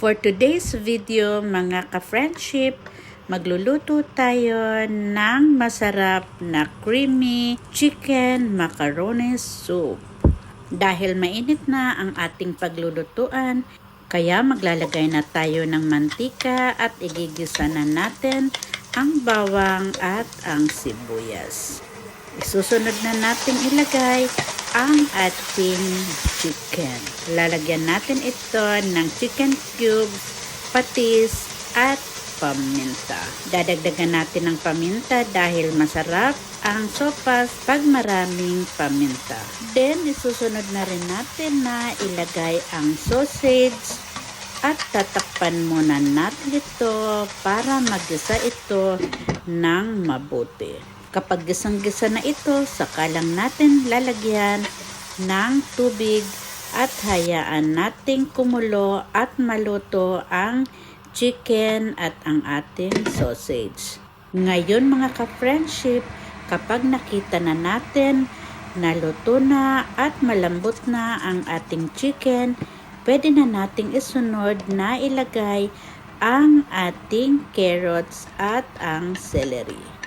For today's video mga ka-friendship, magluluto tayo ng masarap na creamy chicken macaroni soup. Dahil mainit na ang ating paglulutuan, kaya maglalagay na tayo ng mantika at igigisa na natin ang bawang at ang sibuyas. Isusunod na natin ilagay ang ating chicken. Lalagyan natin ito ng chicken cubes, patis at paminta. Dadagdagan natin ng paminta dahil masarap ang sopas pag maraming paminta. Then isusunod na rin natin na ilagay ang sausage at tatakpan muna natin ito para maggisa ito ng mabuti. Kapag gisang-gisa na ito, saka lang natin lalagyan ng tubig at hayaan nating kumulo at maluto ang chicken at ang ating sausage. Ngayon mga ka-friendship, kapag nakita na natin na luto na at malambot na ang ating chicken, pwede na nating isunod na ilagay ang ating carrots at ang celery.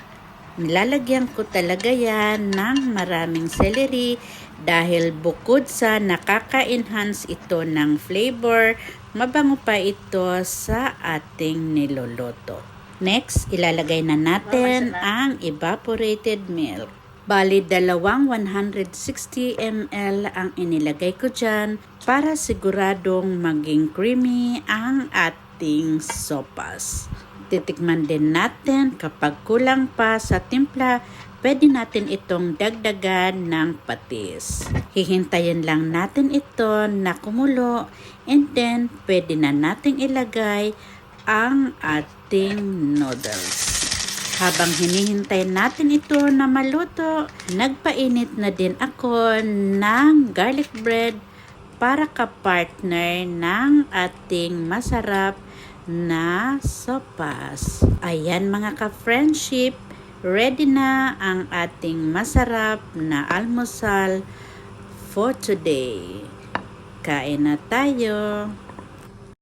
Nilalagyan ko talaga yan ng maraming celery dahil bukod sa nakaka-enhance ito ng flavor, mabango pa ito sa ating niluluto. Next, ilalagay na natin ang evaporated milk. Bali, 160 ml ang inilagay ko dyan para siguradong maging creamy ang ating sopas. Titikman din natin kapag kulang pa sa timpla, pwede natin itong dagdagan ng patis. Hihintayin lang natin ito na kumulo and then pwede na nating ilagay ang ating noodles. Habang hinihintay natin ito na maluto, nagpainit na din ako ng garlic bread para ka-partner ng ating masarap na sopas. Ayan mga ka-friendship, ready na ang ating masarap na almusal for today. Kain na tayo!